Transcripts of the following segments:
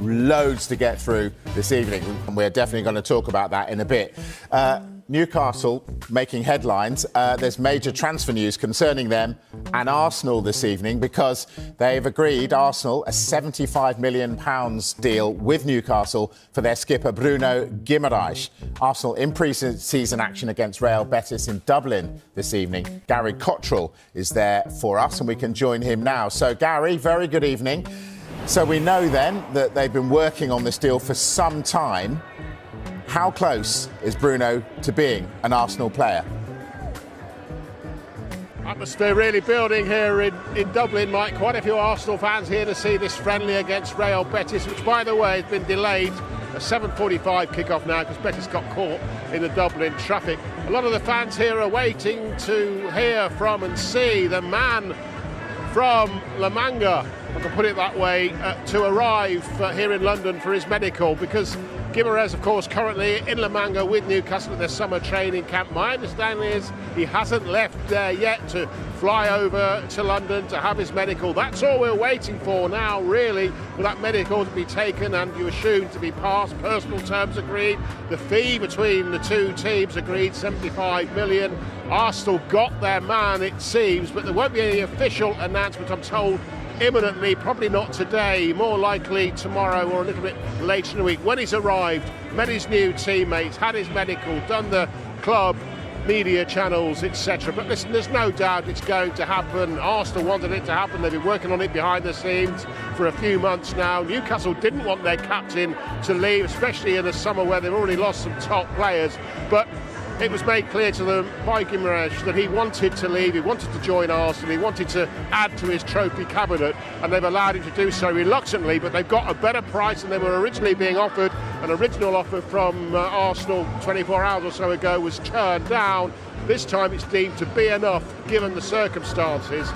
loads to get through this evening. And we're definitely going to talk about that in a bit. Newcastle making headlines. There's major transfer news concerning them and Arsenal this evening because they've agreed, Arsenal, a £75 million deal with Newcastle for their skipper Bruno Guimarães. Arsenal in pre-season action against Real Betis in Dublin this evening. Gary Cottrell is there for us and we can join him now. So Gary, very good evening. So we know then that they've been working on this deal for some time. How close is Bruno to being an Arsenal player? Atmosphere really building here in Dublin, Mike. Quite a few Arsenal fans here to see this friendly against Real Betis, which, by the way, has been delayed. A 7:45 kick-off now because Betis got caught in the Dublin traffic. A lot of the fans here are waiting to hear from and see the man from La Manga, if I can put it that way, to arrive here in London for his medical, because Guimarães, of course, currently in La Manga with Newcastle at their summer training camp. My understanding is he hasn't left there yet to fly over to London to have his medical. That's all we're waiting for now, really, for that medical to be taken and you assume to be passed. Personal terms agreed. The fee between the two teams agreed, 75 million. Arsenal got their man, it seems, but there won't be any official announcement, I'm told, imminently, probably not today, more likely tomorrow or a little bit later in the week. When he's arrived, met his new teammates, had his medical, done the club media channels, etc. But listen, there's no doubt it's going to happen. Arsenal wanted it to happen. They've been working on it behind the scenes for a few months now. Newcastle didn't want their captain to leave, especially in the summer where they've already lost some top players. But it was made clear to them by Guimarães that he wanted to leave, he wanted to join Arsenal, he wanted to add to his trophy cabinet, and they've allowed him to do so reluctantly, but they've got a better price than they were originally being offered. An original offer from Arsenal 24 hours or so ago was turned down. This time it's deemed to be enough, given the circumstances.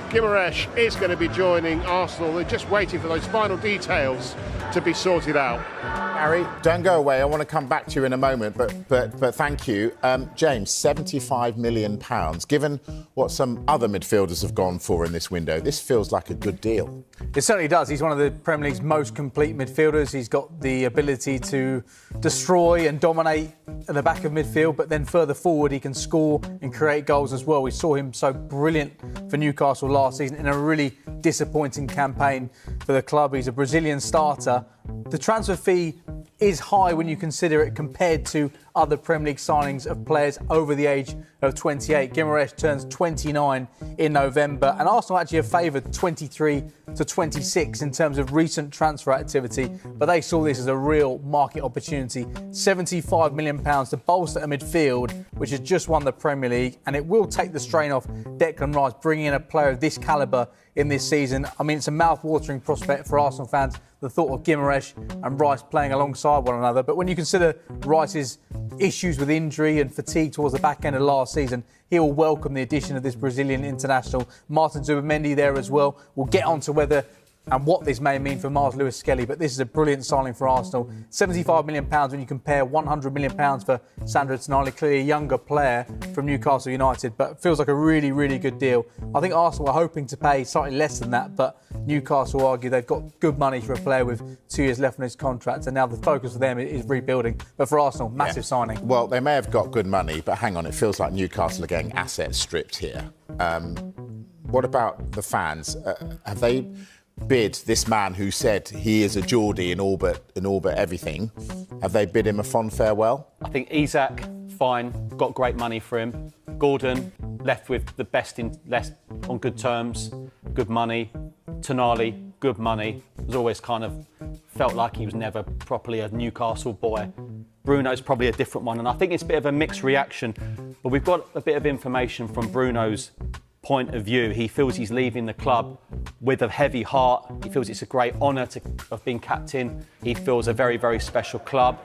Guimarães is going to be joining Arsenal. They're just waiting for those final details to be sorted out. Harry, don't go away. I want to come back to you in a moment, but thank you. James, £75 million. Given what some other midfielders have gone for in this window, this feels like a good deal. It certainly does. He's one of the Premier League's most complete midfielders. He's got the ability to destroy and dominate at the back of midfield, but then further forward he can score and create goals as well. We saw him so brilliant for Newcastle last season in a really disappointing campaign for the club. He's a Brazilian starter. The transfer fee is high when you consider it compared to other Premier League signings of players over the age of 28. Guimarães turns 29 in November, and Arsenal actually have favoured 23 to 26 in terms of recent transfer activity, but they saw this as a real market opportunity. £75 million to bolster a midfield which has just won the Premier League, and it will take the strain off Declan Rice, bringing in a player of this calibre in this season. I mean, it's a mouth-watering prospect for Arsenal fans, the thought of Guimarães and Rice playing alongside one another. But when you consider Rice's issues with injury and fatigue towards the back end of last season, he will welcome the addition of this Brazilian international. Martin Zubimendi there as well. We'll get on to whether and what this may mean for Miles Lewis-Skelly, but this is a brilliant signing for Arsenal. £75 million when you compare £100 million for Sandro Tonali, clearly a younger player from Newcastle United, but feels like a really, really good deal. I think Arsenal are hoping to pay slightly less than that, but Newcastle argue they've got good money for a player with 2 years left on his contract, and now the focus for them is rebuilding. But for Arsenal, massive signing. Well, they may have got good money, but hang on, it feels like Newcastle are getting assets stripped here. What about the fans? Have they bid this man who said he is a Geordie in all but everything? Have they bid him a fond farewell? I think Isak, fine, got great money for him. Gordon, left with the best on good terms, good money. Tonali, good money. Was always kind of felt like he was never properly a Newcastle boy. Bruno's probably a different one, and I think it's a bit of a mixed reaction. But we've got a bit of information from Bruno's point of view. He feels he's leaving the club with a heavy heart. He feels it's a great honour of being captain. He feels a very, very special club.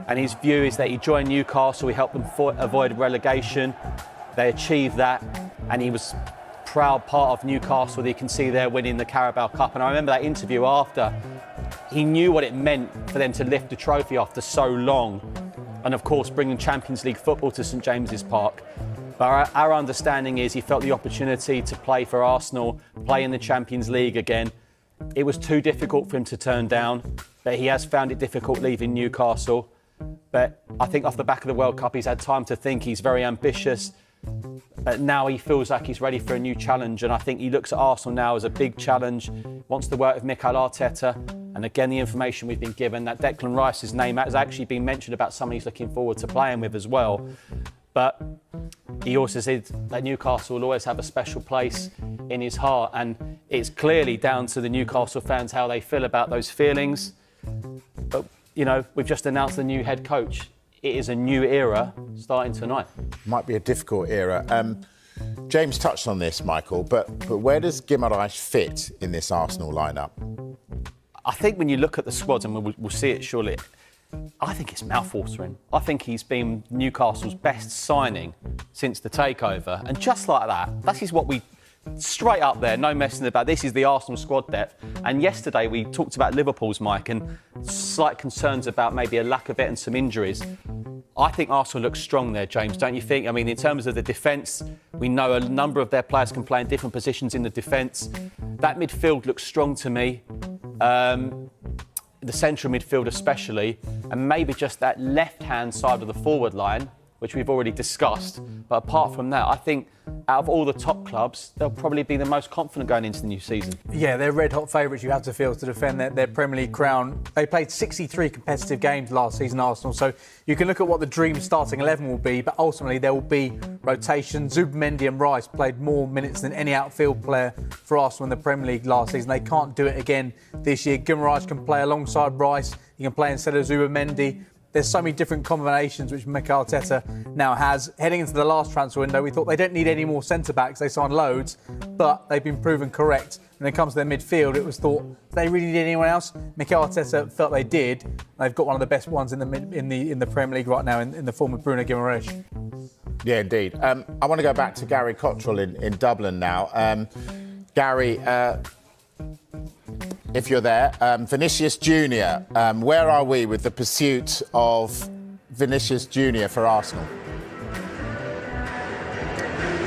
And his view is that he joined Newcastle, he helped them avoid relegation. They achieved that, and he was proud part of Newcastle that you can see there winning the Carabao Cup. And I remember that interview after. He knew what it meant for them to lift the trophy after so long. And of course, bringing Champions League football to St James's Park. But our understanding is he felt the opportunity to play for Arsenal, play in the Champions League again. it was too difficult for him to turn down, but he has found it difficult leaving Newcastle. But I think off the back of the World Cup, he's had time to think. He's very ambitious. But now he feels like he's ready for a new challenge. And I think he looks at Arsenal now as a big challenge. Wants to work with Mikel Arteta. And again, the information we've been given, that Declan Rice's name has actually been mentioned about someone he's looking forward to playing with as well. But he also said that Newcastle will always have a special place in his heart. And it's clearly down to the Newcastle fans how they feel about those feelings. But, you know, we've just announced the new head coach. It is a new era starting tonight. Might be a difficult era. James touched on this, Michael, but where does Guimarães fit in this Arsenal lineup? I think when you look at the squads, and we'll see it surely, I think it's mouthwatering. I think he's been Newcastle's best signing since the takeover. And just like that is what we... Straight up there, no messing about. This is the Arsenal squad depth. And yesterday we talked about Liverpool's, Mike, and slight concerns about maybe a lack of it and some injuries. I think Arsenal looks strong there, James, don't you think? I mean, in terms of the defence, we know a number of their players can play in different positions in the defence. That midfield looks strong to me. The central midfield especially, and maybe just that left-hand side of the forward line, which we've already discussed. But apart from that, I think out of all the top clubs, they'll probably be the most confident going into the new season. Yeah, they're red-hot favourites, you have to feel, to defend their Premier League crown. They played 63 competitive games last season, Arsenal, so you can look at what the dream starting 11 will be, but ultimately there will be rotation. Zubimendi and Rice played more minutes than any outfield player for Arsenal in the Premier League last season. They can't do it again this year. Guimarães can play alongside Rice. He can play instead of Zubimendi. There's so many different combinations which Mikel Arteta now has. Heading into the last transfer window, we thought they don't need any more centre-backs. They signed loads, but they've been proven correct. When it comes to their midfield, it was thought, do they really need anyone else? Mikel Arteta felt they did. They've got one of the best ones in the Premier League right now in the form of Bruno Guimarães. Yeah, indeed. I want to go back to Gary Cottrell in Dublin now. Gary, if you're there, Vinicius Júnior, where are we with the pursuit of Vinicius Júnior for Arsenal?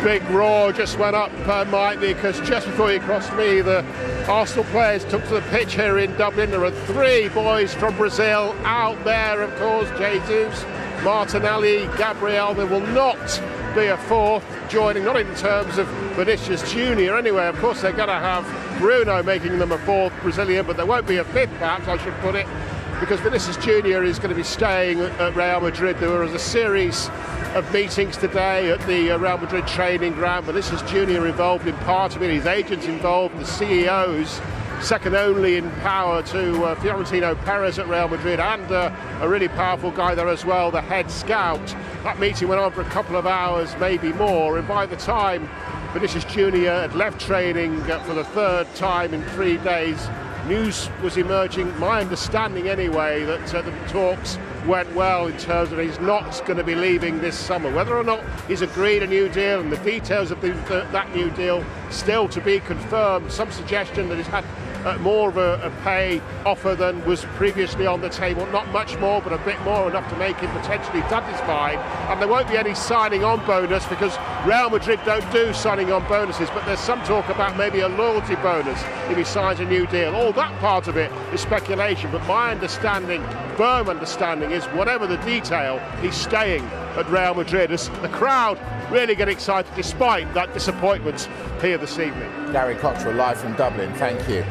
Big roar just went up, Mike, because just before you crossed me, the Arsenal players took to the pitch here in Dublin. There are three boys from Brazil out there, of course, Jesus, Martinelli, Gabriel. There will not be a fourth joining, not in terms of Vinicius Júnior anyway. Of course, they're going to have Bruno making them a fourth Brazilian, but there won't be a fifth, perhaps I should put it, because Vinicius Júnior is going to be staying at Real Madrid. There was a series of meetings today at the Real Madrid training ground. Vinicius Júnior involved in part of it, his agents involved, the CEOs, second only in power to Florentino Perez at Real Madrid, and a really powerful guy there as well, the head scout. That meeting went on for a couple of hours, maybe more, and by the time Vinicius Júnior had left training for the third time in 3 days, news was emerging, my understanding anyway, that the talks went well in terms of he's not going to be leaving this summer. Whether or not he's agreed a new deal and the details of that new deal still to be confirmed, some suggestion that he's had more of a pay offer than was previously on the table. Not much more, but a bit more, enough to make him potentially satisfied. And there won't be any signing on bonus, because Real Madrid don't do signing on bonuses, but there's some talk about maybe a loyalty bonus if he signs a new deal. All that part of it is speculation, but my understanding, firm understanding, is whatever the detail, he's staying at Real Madrid, as the crowd really get excited despite that disappointment here this evening. Gary Cottrell, live from Dublin, thank you.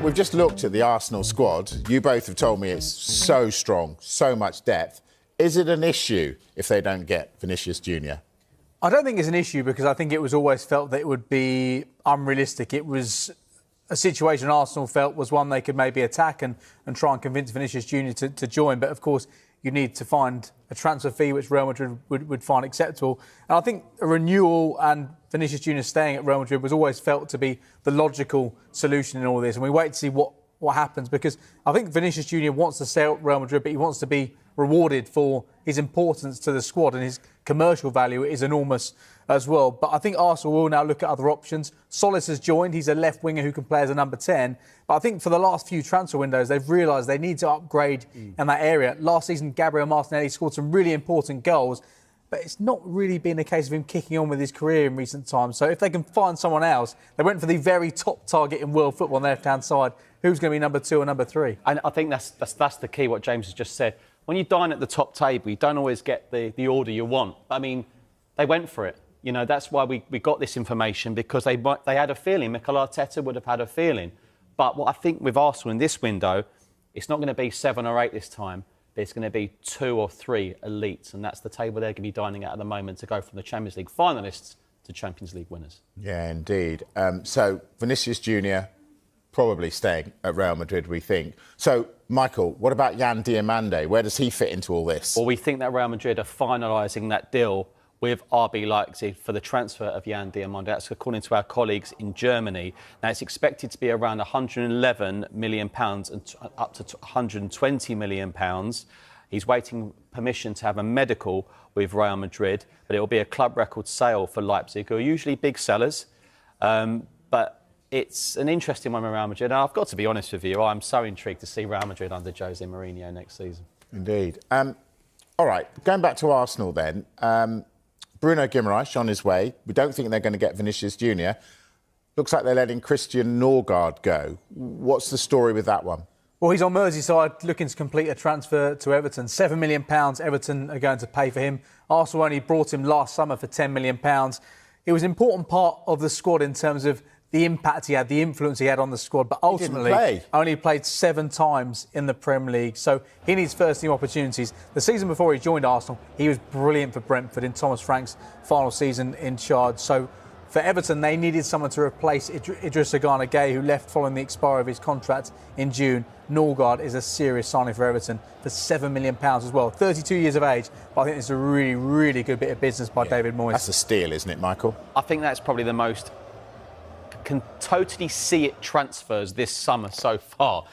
We've just looked at the Arsenal squad. You both have told me it's so strong, so much depth. Is it an issue if they don't get Vinicius Júnior? I don't think it's an issue, because I think it was always felt that it would be unrealistic. It was a situation Arsenal felt was one they could maybe attack and try and convince Vinicius Júnior to join. But of course, you need to find a transfer fee which Real Madrid would find acceptable. And I think a renewal and Vinicius Júnior staying at Real Madrid was always felt to be the logical solution in all this. And we wait to see what happens, because I think Vinicius Júnior wants to stay at Real Madrid, but he wants to be rewarded for his importance to the squad, and his commercial value is enormous as well. But I think Arsenal will now look at other options. Solis has joined. He's a left winger who can play as a number 10. But I think for the last few transfer windows, they've realised they need to upgrade in that area. Last season, Gabriel Martinelli scored some really important goals. but it's not really been a case of him kicking on with his career in recent times. So if they can find someone else, they went for the very top target in world football on the left-hand side. Who's going to be number 2 or number 3? And I think that's the key, what James has just said. When you dine at the top table, you don't always get the order you want. I mean, they went for it. You know, that's why we got this information, because they had a feeling. Mikel Arteta would have had a feeling. But what I think with Arsenal in this window, it's not going to be 7 or 8 this time. But it's going to be 2 or 3 elites. And that's the table they're going to be dining at the moment to go from the Champions League finalists to Champions League winners. Yeah, indeed. So Vinicius Júnior probably staying at Real Madrid, we think. So, Michael, what about Yan Diomande? Where does he fit into all this? Well, we think that Real Madrid are finalising that deal with RB Leipzig for the transfer of Yan Diomande. That's according to our colleagues in Germany. Now, it's expected to be around £111 million and up to £120 million. He's waiting permission to have a medical with Real Madrid, but it will be a club record sale for Leipzig, who are usually big sellers. But it's an interesting one with Real Madrid. And I've got to be honest with you, I'm so intrigued to see Real Madrid under Jose Mourinho next season. Indeed. All right, going back to Arsenal then. Bruno Guimarães on his way. We don't think they're going to get Vinicius Júnior. Looks like they're letting Christian Norgard go. What's the story with that one? Well, he's on Merseyside looking to complete a transfer to Everton. £7 million Everton are going to pay for him. Arsenal only brought him last summer for £10 million. It was an important part of the squad in terms of the impact he had, the influence he had on the squad, but ultimately only played 7 times in the Premier League. So he needs first-team opportunities. The season before he joined Arsenal, he was brilliant for Brentford in Thomas Frank's final season in charge. So for Everton, they needed someone to replace Idrissa Gana Gueye, who left following the expiry of his contract in June. Norgard is a serious signing for Everton for £7 million as well. 32 years of age, but I think it's a really, really good bit of business by David Moyes. That's a steal, isn't it, Michael? I think that's probably the most can totally see it transfers this summer so far.